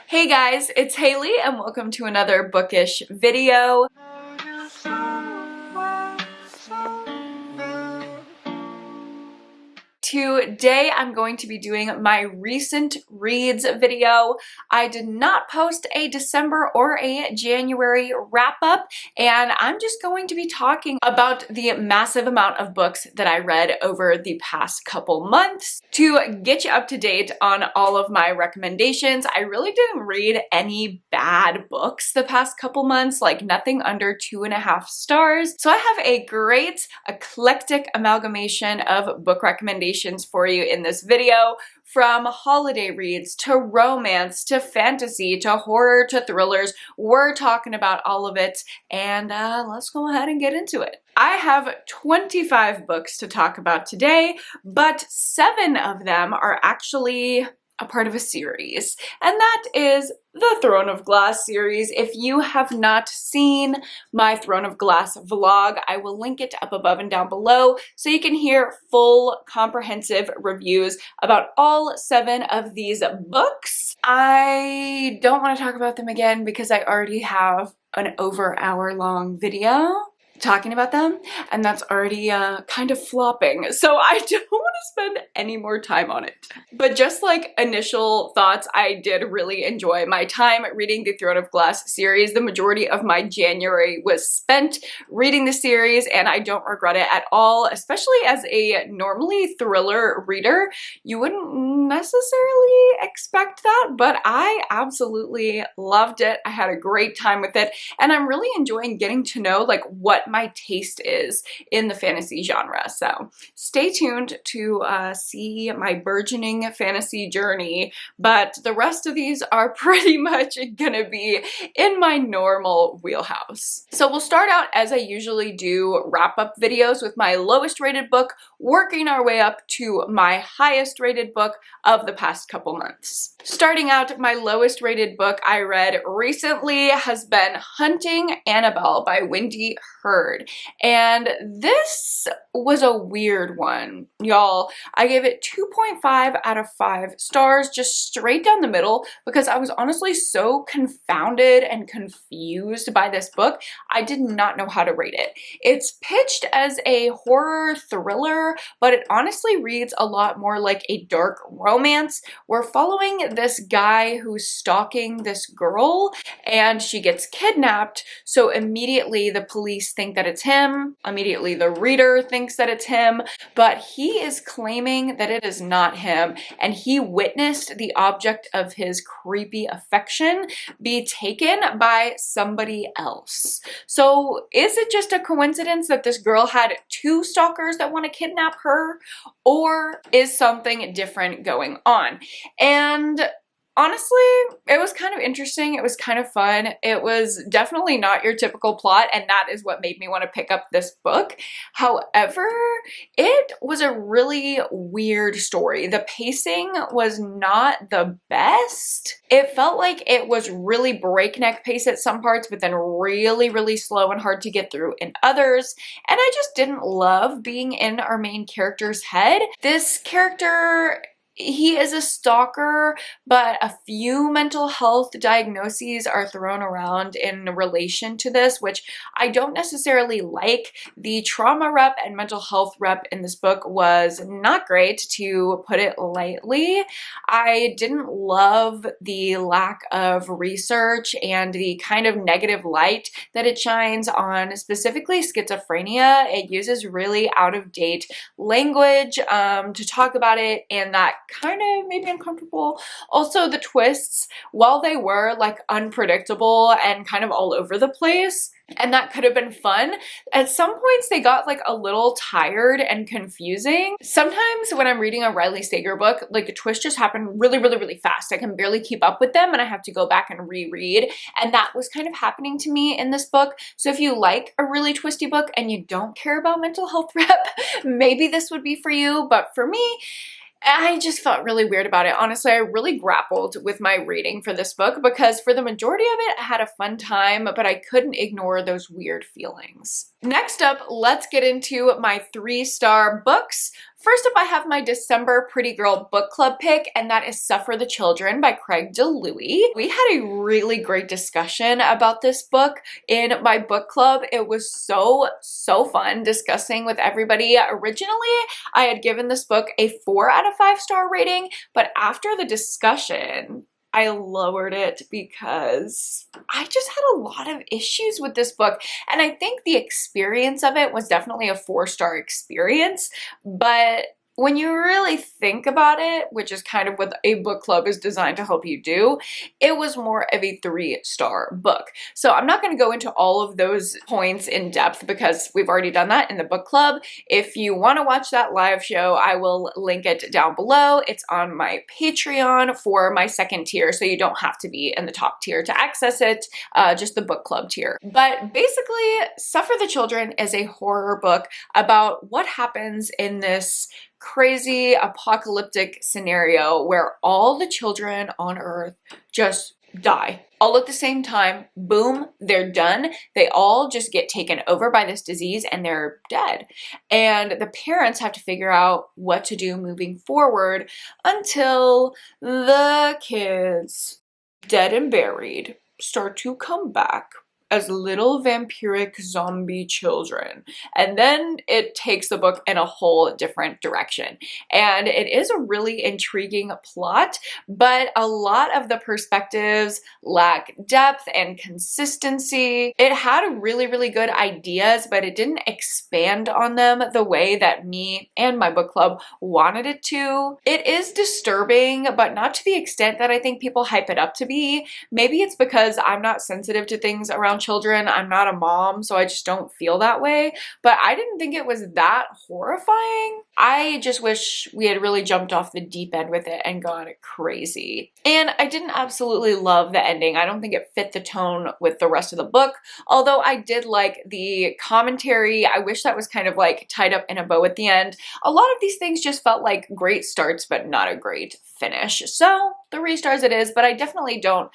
Hey guys, it's Haley and welcome to another bookish video. Today I'm going to be doing my recent reads video. I did not post a December or a January wrap up, and I'm just going to be talking about the massive amount of books that I read over the past couple months to get you up to date on all of my recommendations. I really didn't read any bad books the past couple months, like nothing under 2.5 stars. So I have a great eclectic amalgamation of book recommendations for you in this video, from holiday reads to romance to fantasy to horror to thrillers. We're talking about all of it, and let's go ahead and get into it. I have 25 books to talk about today, but 7 of them are actually a part of a series, and that is the Throne of Glass series. If you have not seen my Throne of Glass vlog, I will link it up above and down below so you can hear full comprehensive reviews about all 7 of these books. I don't want to talk about them again because I already have an over hour-long video talking about them, and that's already kind of flopping, so I don't want to spend any more time on it. But just like initial thoughts, I did really enjoy my time reading the Throne of Glass series. The majority of my January was spent reading the series, and I don't regret it at all, especially as a normally thriller reader. You wouldn't necessarily expect that, but I absolutely loved it. I had a great time with it, and I'm really enjoying getting to know like what my taste is in the fantasy genre. So stay tuned to see my burgeoning fantasy journey, but the rest of these are pretty much gonna be in my normal wheelhouse. So we'll start out, as I usually do, wrap-up videos with my lowest rated book, working our way up to my highest rated book of the past couple months. Starting out, my lowest rated book I read recently has been Hunting Annabelle by Wendy Hurd, and this was a weird one, y'all. I gave it 2.5 out of 5 stars, just straight down the middle, because I was honestly so confounded and confused by this book. I did not know how to rate it. It's pitched as a horror thriller, but it honestly reads a lot more like a dark romance. We're following this guy who's stalking this girl, and she gets kidnapped, so immediately the police think that it's him. Immediately the reader thinks that it's him, but he is claiming that it is not him, and he witnessed the object of his creepy affection be taken by somebody else. So is it just a coincidence that this girl had 2 stalkers that want to kidnap her, or is something different going on? And honestly, it was kind of interesting. It was kind of fun. It was definitely not your typical plot, and that is what made me want to pick up this book. However, it was a really weird story. The pacing was not the best. It felt like it was really breakneck pace at some parts, but then really, really slow and hard to get through in others. And I just didn't love being in our main character's head. This character, he is a stalker, but a few mental health diagnoses are thrown around in relation to this, which I don't necessarily like. The trauma rep and mental health rep in this book was not great, to put it lightly. I didn't love the lack of research and the kind of negative light that it shines on specifically schizophrenia. It uses really out-of-date language to talk about it, and that kind of made me uncomfortable. Also, the twists, while they were like unpredictable and kind of all over the place, and that could have been fun, at some points they got like a little tired and confusing. Sometimes when I'm reading a Riley Sager book, like the twists just happen really, really, really fast. I can barely keep up with them and I have to go back and reread, and that was kind of happening to me in this book. So if you like a really twisty book and you don't care about mental health rep, maybe this would be for you, but for me, I just felt really weird about it. Honestly, I really grappled with my rating for this book because for the majority of it, I had a fun time, but I couldn't ignore those weird feelings. Next up, let's get into my 3-star books. First up, I have my December Pretty Girl Book Club pick, and that is Suffer the Children by Craig DeLuey. We had a really great discussion about this book in my book club. It was so fun discussing with everybody. Originally, I had given this book a 4 out of 5 star rating, but after the discussion, I lowered it because I just had a lot of issues with this book. And I think the experience of it was definitely a 4-star experience, but when you really think about it, which is kind of what a book club is designed to help you do, it was more of a 3-star book. So I'm not going to go into all of those points in depth because we've already done that in the book club. If you want to watch that live show, I will link it down below. It's on my Patreon for my 2nd tier, so you don't have to be in the top tier to access it, just the book club tier. But basically, Suffer the Children is a horror book about what happens in this crazy apocalyptic scenario where all the children on Earth just die. All at the same time, boom, they're done. They all just get taken over by this disease and they're dead. And the parents have to figure out what to do moving forward until the kids, dead and buried, start to come back as little vampiric zombie children. And then it takes the book in a whole different direction. And it is a really intriguing plot, but a lot of the perspectives lack depth and consistency. It had really good ideas, but it didn't expand on them the way that me and my book club wanted it to. It is disturbing, but not to the extent that I think people hype it up to be. Maybe it's because I'm not sensitive to things around children. I'm not a mom, so I just don't feel that way. But I didn't think it was that horrifying. I just wish we had really jumped off the deep end with it and gone crazy. And I didn't absolutely love the ending. I don't think it fit the tone with the rest of the book, although I did like the commentary. I wish that was kind of like tied up in a bow at the end. A lot of these things just felt like great starts, but not a great finish. So 3 stars it is, but I definitely don't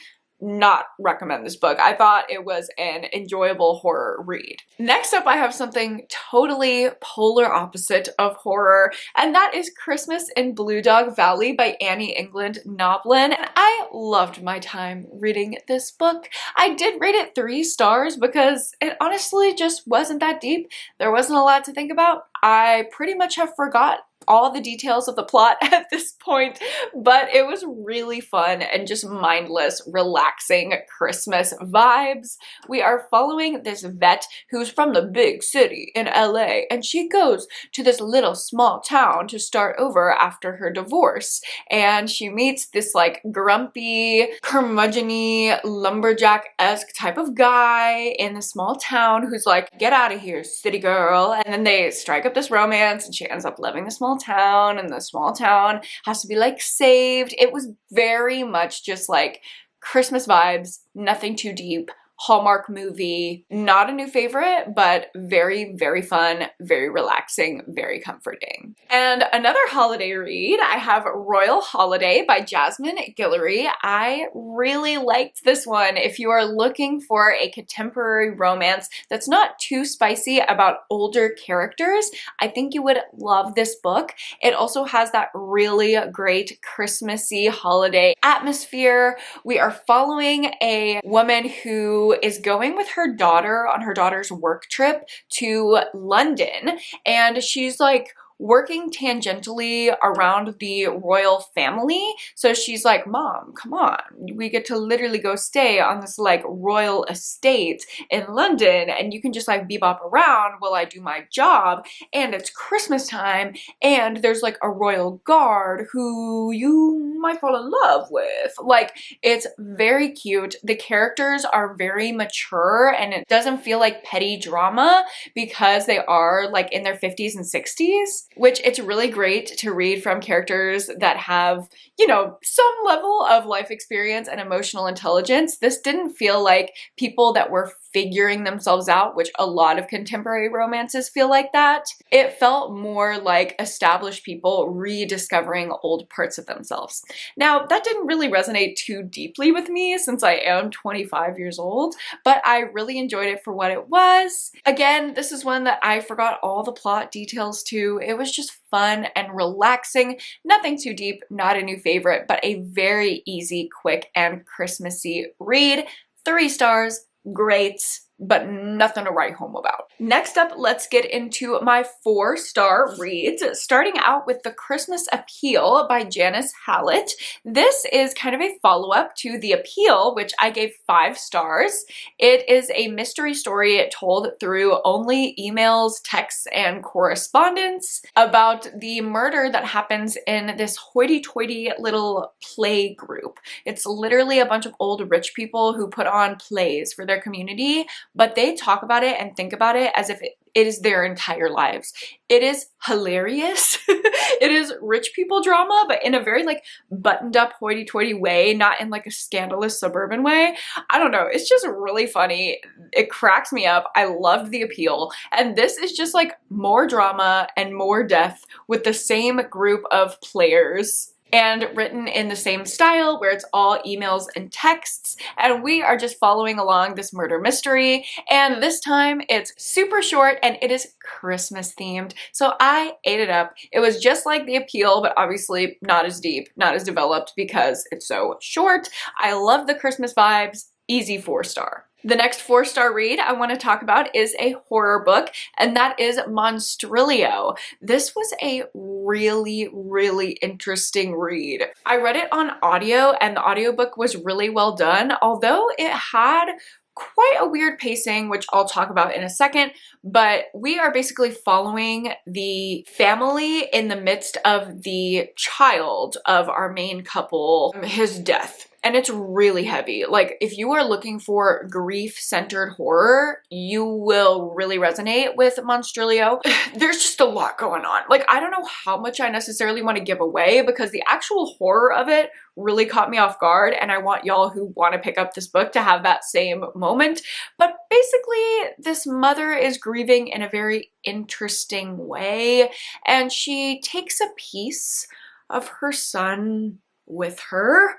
not recommend this book. I thought it was an enjoyable horror read. Next up, I have something totally polar opposite of horror, and that is Christmas in Blue Dog Valley by Annie England Noblin. And I loved my time reading this book. I did rate it 3 stars because it honestly just wasn't that deep. There wasn't a lot to think about. I pretty much have forgot all the details of the plot at this point, but it was really fun and just mindless, relaxing Christmas vibes. We are following this vet who's from the big city in LA, and she goes to this little small town to start over after her divorce, and she meets this like grumpy, curmudgeon-y, lumberjack-esque type of guy in the small town who's like, get out of here, city girl, and then they strike up this romance and she ends up living the small town, and the small town has to be like saved. It was very much just like Christmas vibes, nothing too deep. Hallmark movie, not a new favorite, but very fun, very relaxing, very comforting. And another holiday read, I have Royal Holiday by Jasmine Guillory. I really liked this one. If you are looking for a contemporary romance that's not too spicy about older characters, I think you would love this book. It also has that really great Christmassy holiday atmosphere. We are following a woman who is going with her daughter on her daughter's work trip to London, and she's like working tangentially around the royal family. So she's like, Mom, come on, we get to literally go stay on this like royal estate in London, and you can just like bebop around while I do my job, and it's Christmas time, and there's like a royal guard who you might fall in love with. Like, it's very cute. The characters are very mature, and it doesn't feel like petty drama because they are like in their 50s and 60s, which it's really great to read from characters that have, you know, some level of life experience and emotional intelligence. This didn't feel like people that were figuring themselves out, which a lot of contemporary romances feel like that. It felt more like established people rediscovering old parts of themselves. Now, that didn't really resonate too deeply with me since I am 25 years old, but I really enjoyed it for what it was. Again, this is one that I forgot all the plot details to. It was just fun and relaxing, nothing too deep, not a new favorite, but a very easy, quick, and Christmassy read. 3 stars, great, but nothing to write home about. Next up, let's get into my 4-star reads, starting out with The Christmas Appeal by Janice Hallett. This is kind of a follow-up to The Appeal, which I gave 5 stars. It is a mystery story told through only emails, texts, and correspondence about the murder that happens in this hoity-toity little play group. It's literally a bunch of old rich people who put on plays for their community, but they talk about it and think about it as if it is their entire lives. It is hilarious. It is rich people drama, but in a very like buttoned up hoity-toity way, not in like a scandalous suburban way. I don't know. It's just really funny. It cracks me up. I loved The Appeal. And this is just like more drama and more death with the same group of players, and written in the same style where it's all emails and texts, and we are just following along this murder mystery. And this time it's super short and it is Christmas themed, so I ate it up. It was just like The Appeal, but obviously not as deep, not as developed because it's so short. I love the Christmas vibes. Easy 4-star. The next 4-star read I want to talk about is a horror book, and that is Monstrilio. This was a really, really interesting read. I read it on audio, and the audiobook was really well done, although it had quite a weird pacing, which I'll talk about in a second, but we are basically following the family in the midst of the child of our main couple, his death. And it's really heavy. Like, if you are looking for grief-centered horror, you will really resonate with Monstrilio. There's just a lot going on. Like, I don't know how much I necessarily want to give away because the actual horror of it really caught me off guard, and I want y'all who want to pick up this book to have that same moment. But basically, this mother is grieving in a very interesting way, and she takes a piece of her son with her.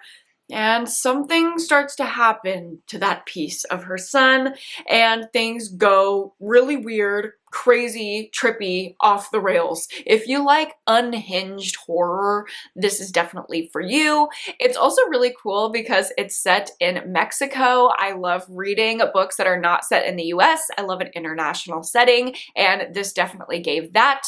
And something starts to happen to that piece of her son, and things go really weird, crazy, trippy, off the rails. If you like unhinged horror, this is definitely for you. It's also really cool because it's set in Mexico. I love reading books that are not set in the US. I love an international setting, and this definitely gave that.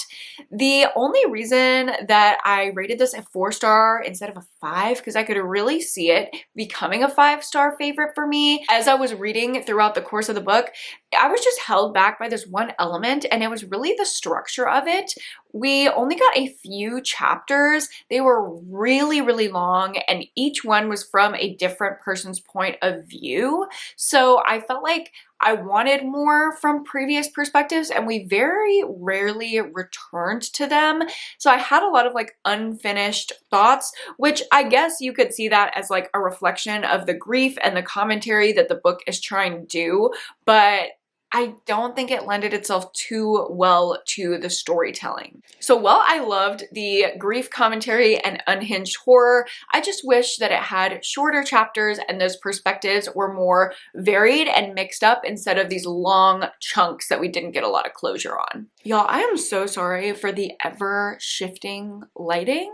The only reason that I rated this a 4-star instead of a 5, because I could really see it becoming a 5-star favorite for me. As I was reading throughout the course of the book, I was just held back by this one element, and it was really the structure of it. We only got a few chapters. They were really, really long, and each one was from a different person's point of view. So I felt like I wanted more from previous perspectives, and we very rarely returned to them. So I had a lot of like unfinished thoughts, which I guess you could see that as like a reflection of the grief and the commentary that the book is trying to do, but I don't think it lended itself too well to the storytelling. So while I loved the grief commentary and unhinged horror, I just wish that it had shorter chapters and those perspectives were more varied and mixed up instead of these long chunks that we didn't get a lot of closure on. Y'all, I am so sorry for the ever-shifting lighting.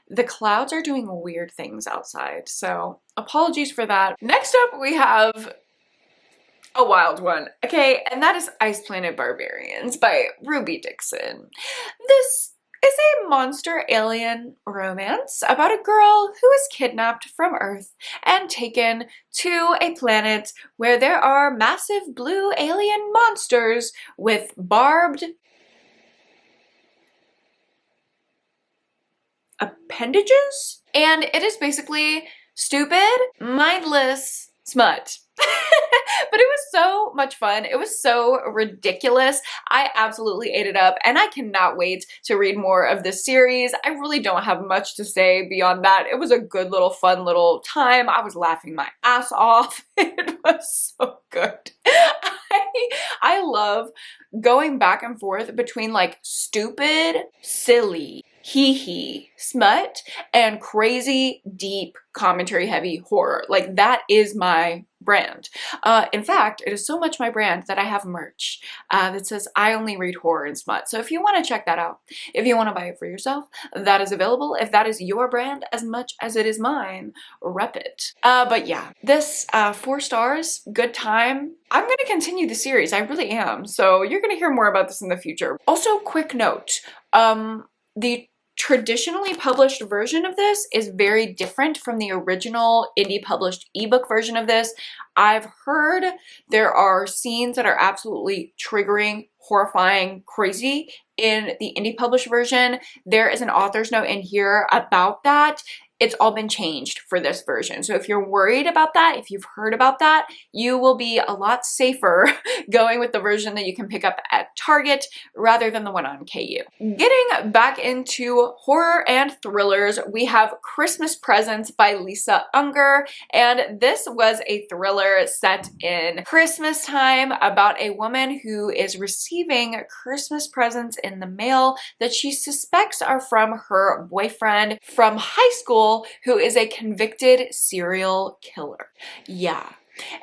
The clouds are doing weird things outside, so apologies for that. Next up, we have a wild one. Okay, and that is Ice Planet Barbarians by Ruby Dixon. This is a monster alien romance about a girl who is kidnapped from Earth and taken to a planet where there are massive blue alien monsters with barbed appendages? And it is basically stupid, mindless smut. But it was so much fun. It was so ridiculous. I absolutely ate it up, and I cannot wait to read more of this series. I really don't have much to say beyond that. It was a good little fun little time. I was laughing my ass off. It was so good. I love going back and forth between like stupid, silly, hee smut and crazy, deep, commentary heavy horror. Like, that is my brand. In fact, it is so much my brand that I have merch that says I only read horror and smut. So if you want to check that out, if you want to buy it for yourself, that is available. If that is your brand as much as it is mine, rep it. But yeah, this 4 stars, good time. I'm going to continue the series. I really am. So you're going to hear more about this in the future. Also, quick note, the traditionally published version of this is very different from the original indie published ebook version of this. I've heard there are scenes that are absolutely triggering, horrifying, crazy in the indie published version. There is an author's note in here about that. It's all been changed for this version. So if you're worried about that, if you've heard about that, you will be a lot safer going with the version that you can pick up at Target rather than the one on KU. Getting back into horror and thrillers, we have Christmas Presents by Lisa Unger, and this was a thriller set in Christmas time about a woman who is receiving Christmas presents in the mail that she suspects are from her boyfriend from high school, who is a convicted serial killer. Yeah.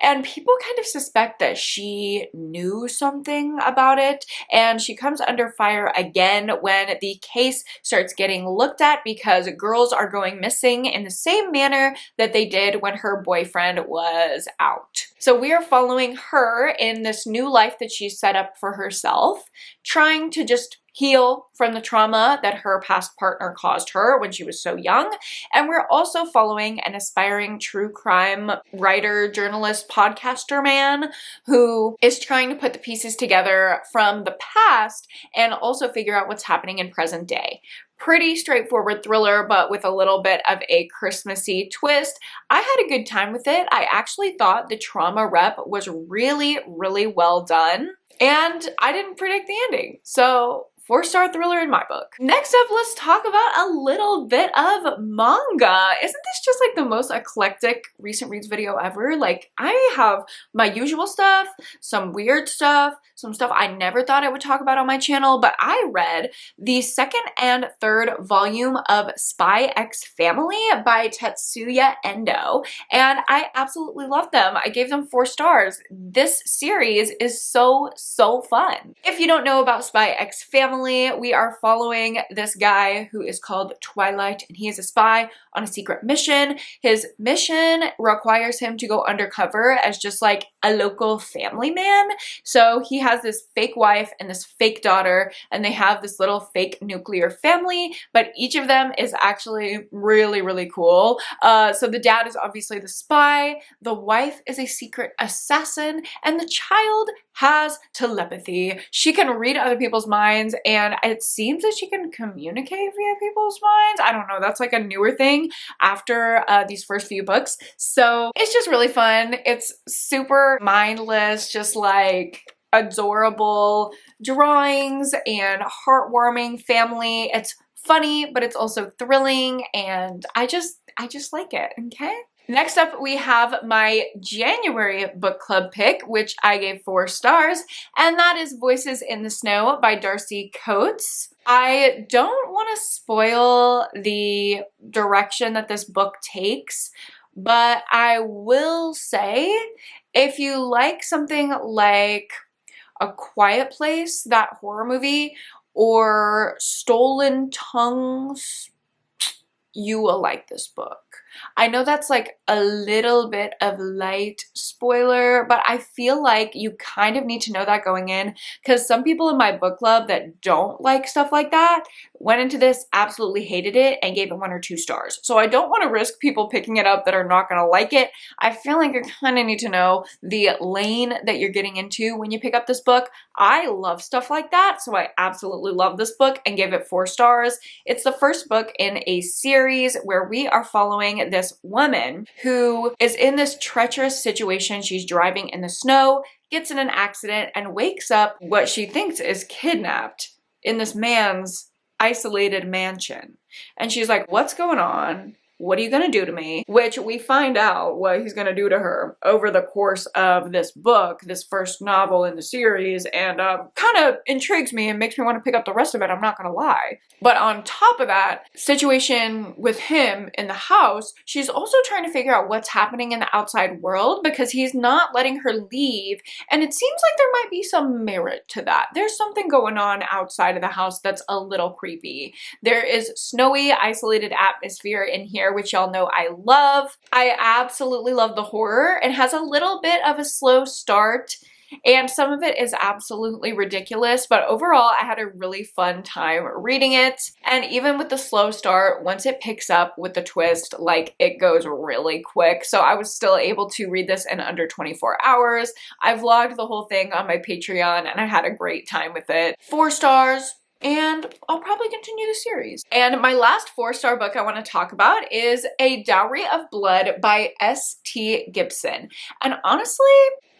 And people kind of suspect that she knew something about it, and she comes under fire again when the case starts getting looked at because girls are going missing in the same manner that they did when her boyfriend was out. So we are following her in this new life that she's set up for herself, trying to just heal from the trauma that her past partner caused her when she was so young. And we're also following an aspiring true crime writer, journalist, podcaster man who is trying to put the pieces together from the past and also figure out what's happening in present day. Pretty straightforward thriller, but with a little bit of a Christmassy twist. I had a good time with it. I actually thought the trauma rep was really, really well done, and I didn't predict the ending. So 4-star thriller in my book. Next up, let's talk about a little bit of manga. Isn't this just like the most eclectic recent reads video ever? Like, I have my usual stuff, some weird stuff, some stuff I never thought I would talk about on my channel, but I read the 2nd and 3rd volume of Spy X Family by Tetsuya Endo, and I absolutely love them. I gave them 4 stars. This series is so fun. If you don't know about Spy X Family, we are following this guy who is called Twilight, and he is a spy on a secret mission. His mission requires him to go undercover as just like a local family man. So he has this fake wife and this fake daughter, and they have this little fake nuclear family, but each of them is actually really, really cool. So the dad is obviously the spy, the wife is a secret assassin, and the child has telepathy. She can read other people's minds, and it seems that she can communicate via people's minds. I don't know, that's like a newer thing after these first few books. So it's just really fun. It's super mindless, just like adorable drawings and heartwarming family. It's funny, but it's also thrilling, and I just like it, okay? Next up, we have my January book club pick, which I gave 4 stars, and that is Voices in the Snow by Darcy Coates. I don't want to spoil the direction that this book takes, but I will say, if you like something like A Quiet Place, that horror movie, or Stolen Tongues, you will like this book. I know that's like a little bit of light spoiler, but I feel like you kind of need to know that going in, because some people in my book club that don't like stuff like that went into this, absolutely hated it, and gave it 1 or 2 stars. So I don't want to risk people picking it up that are not going to like it. I feel like you kind of need to know the lane that you're getting into when you pick up this book. I love stuff like that, so I absolutely love this book and gave it 4 stars. It's the first book in a series where we are following this woman who is in this treacherous situation. She's driving in the snow, gets in an accident, and wakes up what she thinks is kidnapped in this man's isolated mansion. And she's like, what's going on? what are you gonna do to me? Which we find out what he's gonna do to her over the course of this book, this first novel in the series, and kind of intrigues me and makes me want to pick up the rest of it, I'm not gonna lie. But on top of that situation with him in the house, she's also trying to figure out what's happening in the outside world because he's not letting her leave, and it seems like there might be some merit to that. There's something going on outside of the house that's a little creepy. There is snowy, isolated atmosphere in here, which y'all know I love. I absolutely love the horror. It has a little bit of a slow start, and some of it is absolutely ridiculous, but overall I had a really fun time reading it. And even with the slow start, once it picks up with the twist, like, it goes really quick. So I was still able to read this in under 24 hours. I vlogged the whole thing on my Patreon and I had a great time with it. 4 stars. And I'll probably continue the series. And my last 4-star book I want to talk about is A Dowry of Blood by S.T. Gibson. And honestly,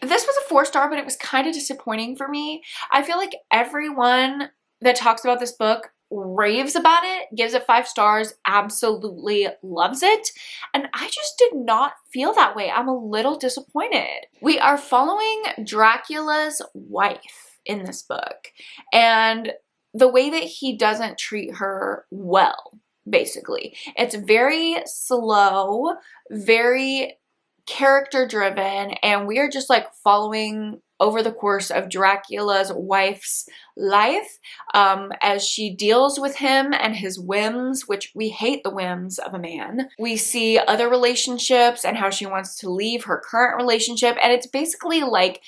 this was a 4-star, but it was kind of disappointing for me. I feel like everyone that talks about this book raves about it, gives it 5 stars, absolutely loves it. And I just did not feel that way. I'm a little disappointed. We are following Dracula's wife in this book, and the way that he doesn't treat her well, basically. It's very slow, very character driven, and we are just like following over the course of Dracula's wife's life as she deals with him and his whims, which we hate the whims of a man. We see other relationships and how she wants to leave her current relationship, and it's basically like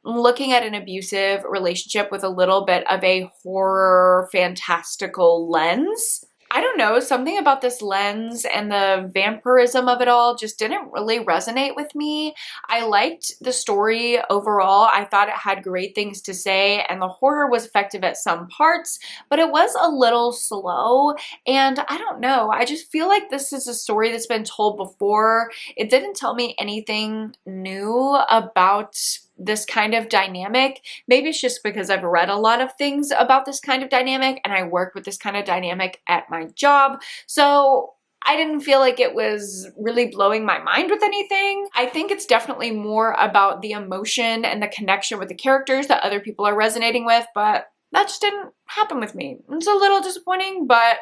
looking at an abusive relationship with a little bit of a horror, fantastical lens. I don't know, something about this lens and the vampirism of it all just didn't really resonate with me. I liked the story overall. I thought it had great things to say, and the horror was effective at some parts, but it was a little slow, and I don't know. I just feel like this is a story that's been told before. It didn't tell me anything new about this kind of dynamic. Maybe it's just because I've read a lot of things about this kind of dynamic and I work with this kind of dynamic at my job. So I didn't feel like it was really blowing my mind with anything. I think it's definitely more about the emotion and the connection with the characters that other people are resonating with, but that just didn't happen with me. It's a little disappointing, but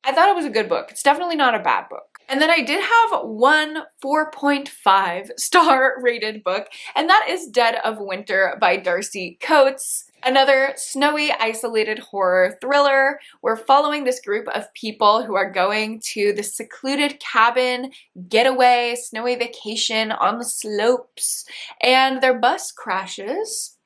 I thought it was a good book. It's definitely not a bad book. And then I did have one 4.5-star rated book, and that is Dead of Winter by Darcy Coates. Another snowy, isolated horror thriller. We're following this group of people who are going to the secluded cabin, getaway, snowy vacation on the slopes, and their bus crashes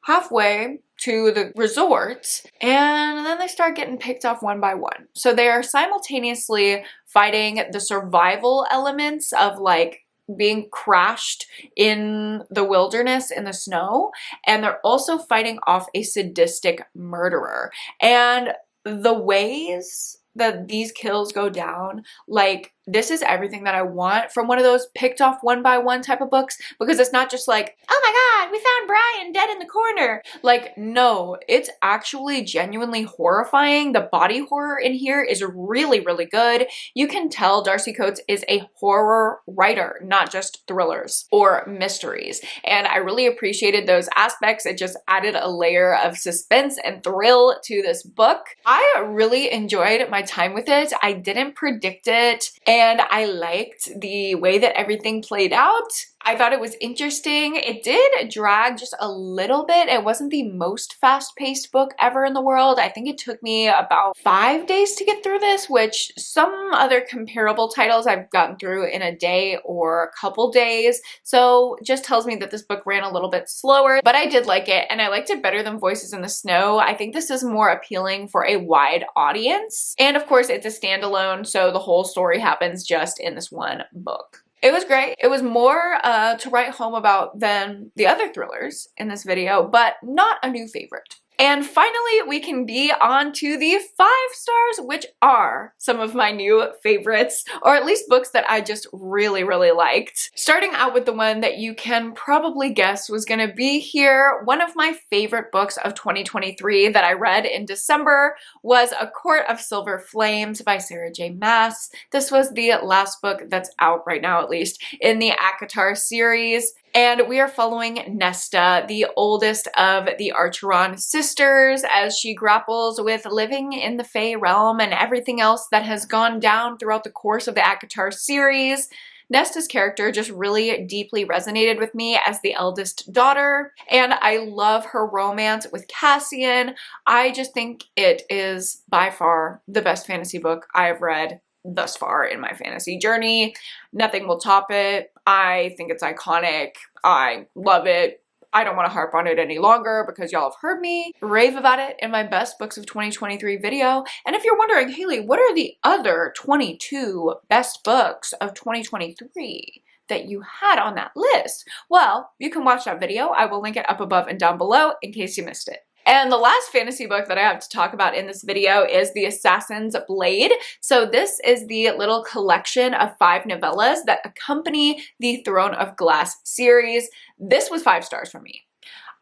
halfway to the resort, and then they start getting picked off one by one. So they are simultaneously fighting the survival elements of like being crashed in the wilderness in the snow, and they're also fighting off a sadistic murderer. And the ways that these kills go down, like, this is everything that I want from one of those picked off one by one type of books, because it's not just like, oh my god, we found Brian dead in the corner. Like, no, it's actually genuinely horrifying. The body horror in here is really, really good. You can tell Darcy Coates is a horror writer, not just thrillers or mysteries. And I really appreciated those aspects. It just added a layer of suspense and thrill to this book. I really enjoyed my time with it. I didn't predict it, and I liked the way that everything played out. I thought it was interesting. It did drag just a little bit. It wasn't the most fast-paced book ever in the world. I think it took me about 5 days to get through this, which some other comparable titles I've gotten through in a day or a couple days. So just tells me that this book ran a little bit slower, but I did like it, and I liked it better than Voices in the Snow. I think this is more appealing for a wide audience. And of course, it's a standalone, so the whole story happens just in this one book. It was great. It was more to write home about than the other thrillers in this video, but not a new favorite. And finally, we can be on to the 5 stars, which are some of my new favorites, or at least books that I just really, really liked. Starting out with the one that you can probably guess was gonna be here. One of my favorite books of 2023 that I read in December was A Court of Silver Flames by Sarah J. Maas. This was the last book that's out right now, at least, in the ACOTAR series. And we are following Nesta, the oldest of the Archeron sisters, as she grapples with living in the Fae realm and everything else that has gone down throughout the course of the ACOTAR series. Nesta's character just really deeply resonated with me as the eldest daughter, and I love her romance with Cassian. I just think it is by far the best fantasy book I have read thus far in my fantasy journey. Nothing will top it. I think it's iconic. I love it. I don't want to harp on it any longer because y'all have heard me rave about it in my best books of 2023 video. And if you're wondering, Haley, what are the other 22 best books of 2023 that you had on that list? Well, you can watch that video. I will link it up above and down below in case you missed it. And the last fantasy book that I have to talk about in this video is The Assassin's Blade. So this is the little collection of 5 novellas that accompany the Throne of Glass series. This was 5 stars for me.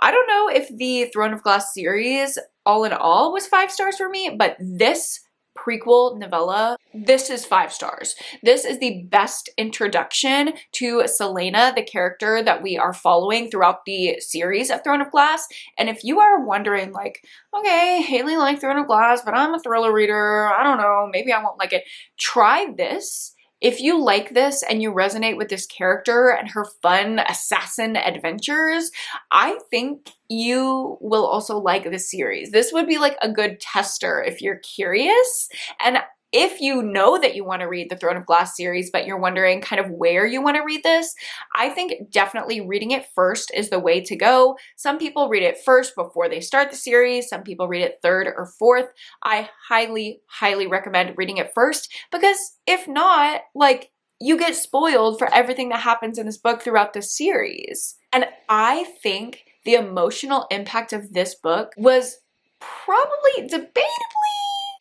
I don't know if the Throne of Glass series all in all was 5 stars for me, but this prequel novella, this is 5 stars. This is the best introduction to Selena, the character that we are following throughout the series of Throne of Glass. And if you are wondering, like, okay, Haley liked Throne of Glass, but I'm a thriller reader, I don't know, maybe I won't like it. Try this. If you like this and you resonate with this character and her fun assassin adventures, I think you will also like this series. This would be like a good tester if you're curious. And if you know that you want to read the Throne of Glass series, but you're wondering kind of where you want to read this, I think definitely reading it first is the way to go. Some people read it first before they start the series. Some people read it third or fourth. I highly, highly recommend reading it first, because if not, like, you get spoiled for everything that happens in this book throughout the series. And I think the emotional impact of this book was probably debatably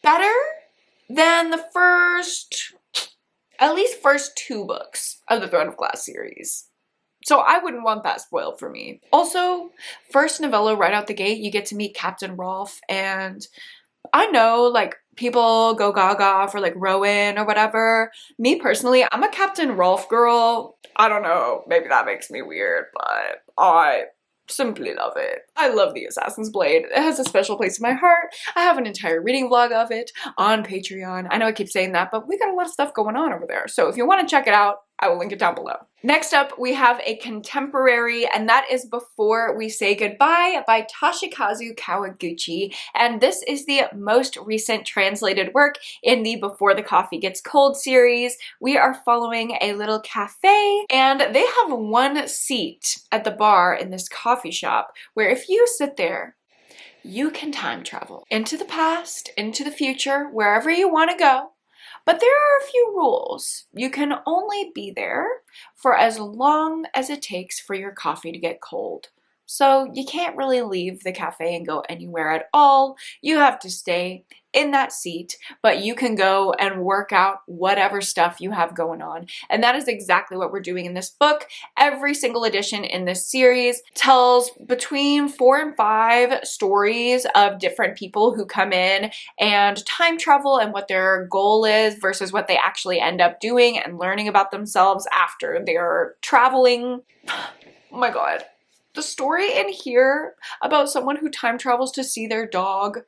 better than the at least first 2 books of the Throne of Glass series. So I wouldn't want that spoiled for me. Also, first novella right out the gate, you get to meet Captain Rolfe, and I know, like, people go gaga for, like, Rowan or whatever. Me personally, I'm a Captain Rolfe girl. I don't know, maybe that makes me weird, but I simply love it. I love The Assassin's Blade. It has a special place in my heart. I have an entire reading vlog of it on Patreon. I know I keep saying that, but we got a lot of stuff going on over there. So if you want to check it out, I will link it down below. Next up, we have a contemporary, and that is Before We Say Goodbye by Toshikazu Kawaguchi. And this is the most recent translated work in the Before the Coffee Gets Cold series. We are following a little cafe, and they have 1 seat at the bar in this coffee shop where if you sit there, you can time travel into the past, into the future, wherever you want to go. But there are a few rules. You can only be there for as long as it takes for your coffee to get cold. So you can't really leave the cafe and go anywhere at all. You have to stay in that seat, but you can go and work out whatever stuff you have going on. And that is exactly what we're doing in this book. Every single edition in this series tells between 4 and 5 stories of different people who come in and time travel and what their goal is versus what they actually end up doing and learning about themselves after they're traveling. Oh my God. The story in here about someone who time travels to see their dog,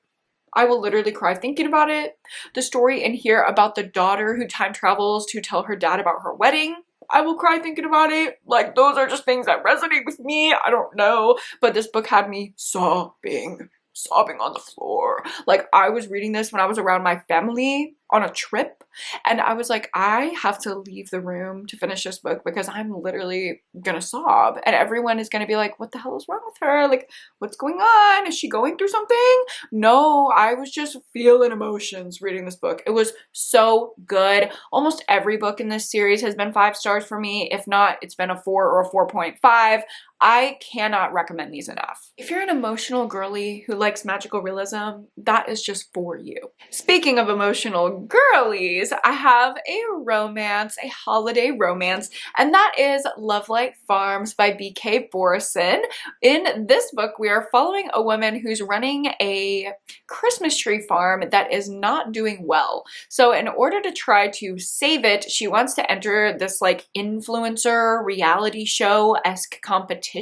I will literally cry thinking about it. The story in here about the daughter who time travels to tell her dad about her wedding, I will cry thinking about it. Like, those are just things that resonate with me. I don't know, but this book had me sobbing on the floor. Like, I was reading this when I was around my family on a trip, and I was like, I have to leave the room to finish this book because I'm literally gonna sob, and everyone is gonna be like, what the hell is wrong with her? Like, what's going on? Is she going through something? No, I was just feeling emotions reading this book. It was so good. Almost every book in this series has been 5 stars for me. If not, it's been a 4 or a 4.5. I cannot recommend these enough. If you're an emotional girly who likes magical realism, that is just for you. Speaking of emotional girlies, I have a romance, a holiday romance, and that is Love Light Farms by B.K. Borison. In this book, we are following a woman who's running a Christmas tree farm that is not doing well. So in order to try to save it, she wants to enter this like influencer reality show-esque competition.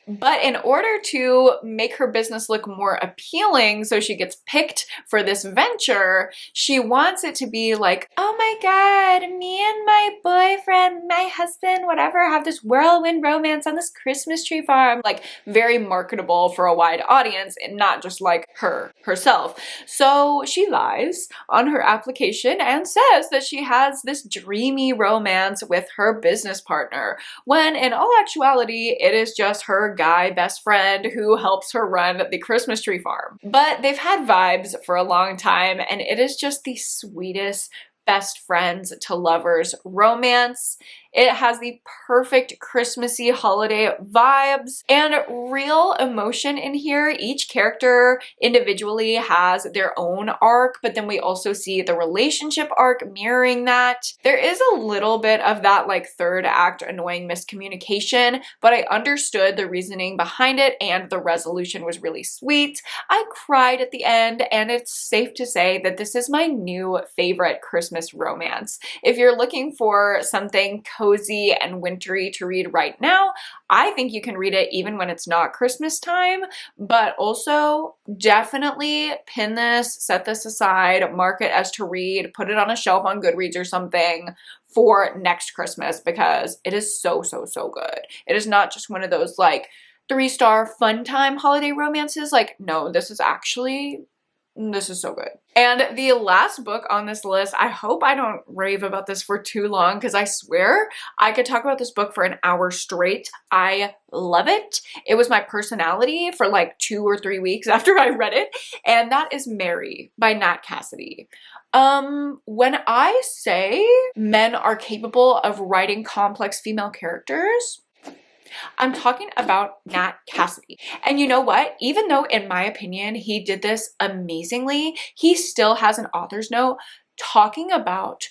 But in order to make her business look more appealing, so she gets picked for this venture, she wants it to be like, oh my god, me and my boyfriend, my husband, whatever, have this whirlwind romance on this Christmas tree farm. Like, very marketable for a wide audience and not just like herself. So she lies on her application and says that she has this dreamy romance with her business partner, when in all actuality, it is just her guy best friend who helps her run the Christmas tree farm. But they've had vibes for a long time, and it is just the sweetest best friends to lovers romance. It has the perfect Christmassy holiday vibes and real emotion in here. Each character individually has their own arc, but then we also see the relationship arc mirroring that. There is a little bit of that like third act annoying miscommunication, but I understood the reasoning behind it and the resolution was really sweet. I cried at the end, and it's safe to say that this is my new favorite Christmas romance. If you're looking for something cozy and wintry to read right now, I think you can read it even when it's not Christmas time, but also definitely pin this, set this aside, mark it as to read, put it on a shelf on Goodreads or something for next Christmas because it is so, so, so good. It is not just one of those like 3-star fun time holiday romances. Like, no, this is so good. And the last book on this list, I hope I don't rave about this for too long because I swear I could talk about this book for an hour straight. I love it. It was my personality for like 2 or 3 weeks after I read it, and that is Mary by Nat Cassidy. When I say men are capable of writing complex female characters, I'm talking about Nat Cassidy. And you know what? Even though, in my opinion, he did this amazingly, he still has an author's note talking about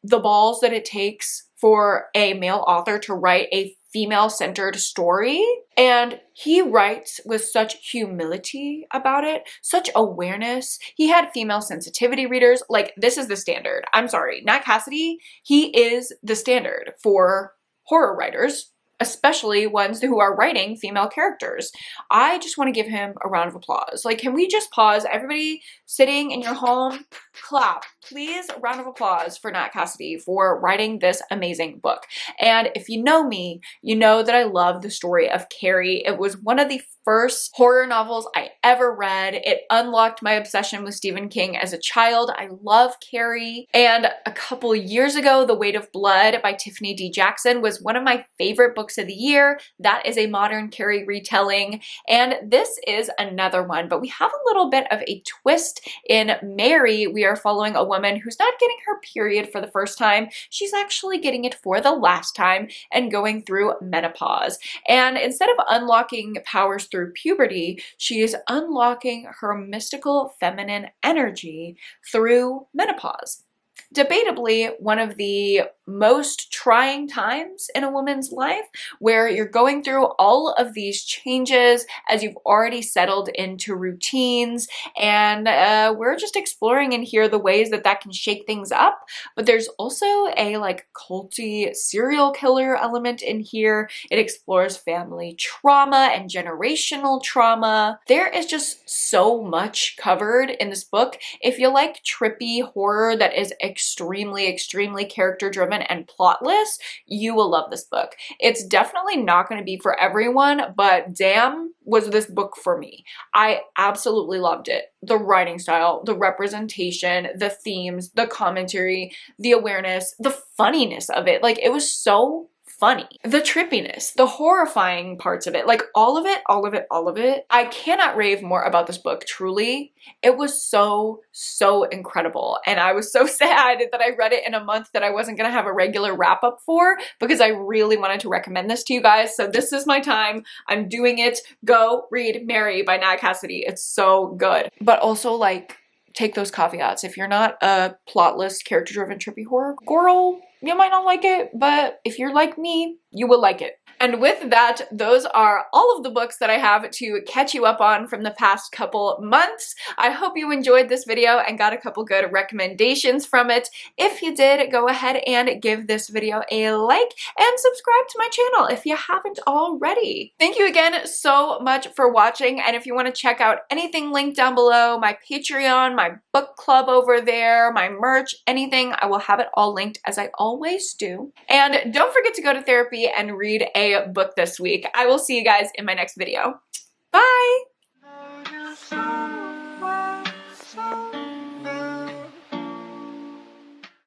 the balls that it takes for a male author to write a female-centered story. And he writes with such humility about it, such awareness. He had female sensitivity readers. Like, this is the standard. I'm sorry. Nat Cassidy, he is the standard for horror writers, especially ones who are writing female characters. I just want to give him a round of applause. Like, can we just pause? Everybody sitting in your home, clap. Please, a round of applause for Nat Cassidy for writing this amazing book. And if you know me, you know that I love the story of Carrie. It was one of the first horror novels I ever read. It unlocked my obsession with Stephen King as a child. I love Carrie. And a couple years ago, The Weight of Blood by Tiffany D. Jackson was one of my favorite books of the year. That is a modern Carrie retelling. And this is another one, but we have a little bit of a twist. In Mary, we are following a woman who's not getting her period for the first time. She's actually getting it for the last time and going through menopause. And instead of unlocking powers through puberty, she is unlocking her mystical feminine energy through menopause. Debatably, one of the most trying times in a woman's life, where you're going through all of these changes as you've already settled into routines, and we're just exploring in here the ways that that can shake things up. But there's also a like culty serial killer element in here. It explores family trauma and generational trauma. There is just so much covered in this book. If you like trippy horror that is extremely, extremely character driven driven and plotless, you will love this book. It's definitely not going to be for everyone, but damn, was this book for me. I absolutely loved it. The writing style, the representation, the themes, the commentary, the awareness, the funniness of it. Like, it was so funny. The trippiness, the horrifying parts of it, like all of it, all of it, all of it. I cannot rave more about this book, truly. It was so, so incredible. And I was so sad that I read it in a month that I wasn't gonna have a regular wrap up for, because I really wanted to recommend this to you guys. So this is my time. I'm doing it. Go read Mary by Nat Cassidy. It's so good. But also, like, take those caveats. If you're not a plotless, character-driven, trippy horror girl, you might not like it, but if you're like me, you will like it. And with that, those are all of the books that I have to catch you up on from the past couple months. I hope you enjoyed this video and got a couple good recommendations from it. If you did, go ahead and give this video a like and subscribe to my channel if you haven't already. Thank you again so much for watching, and if you want to check out anything linked down below, my Patreon, my book club over there, my merch, anything, I will have it all linked as I always do. And don't forget to go to therapy and read a book this week. I will see you guys in my next video. Bye!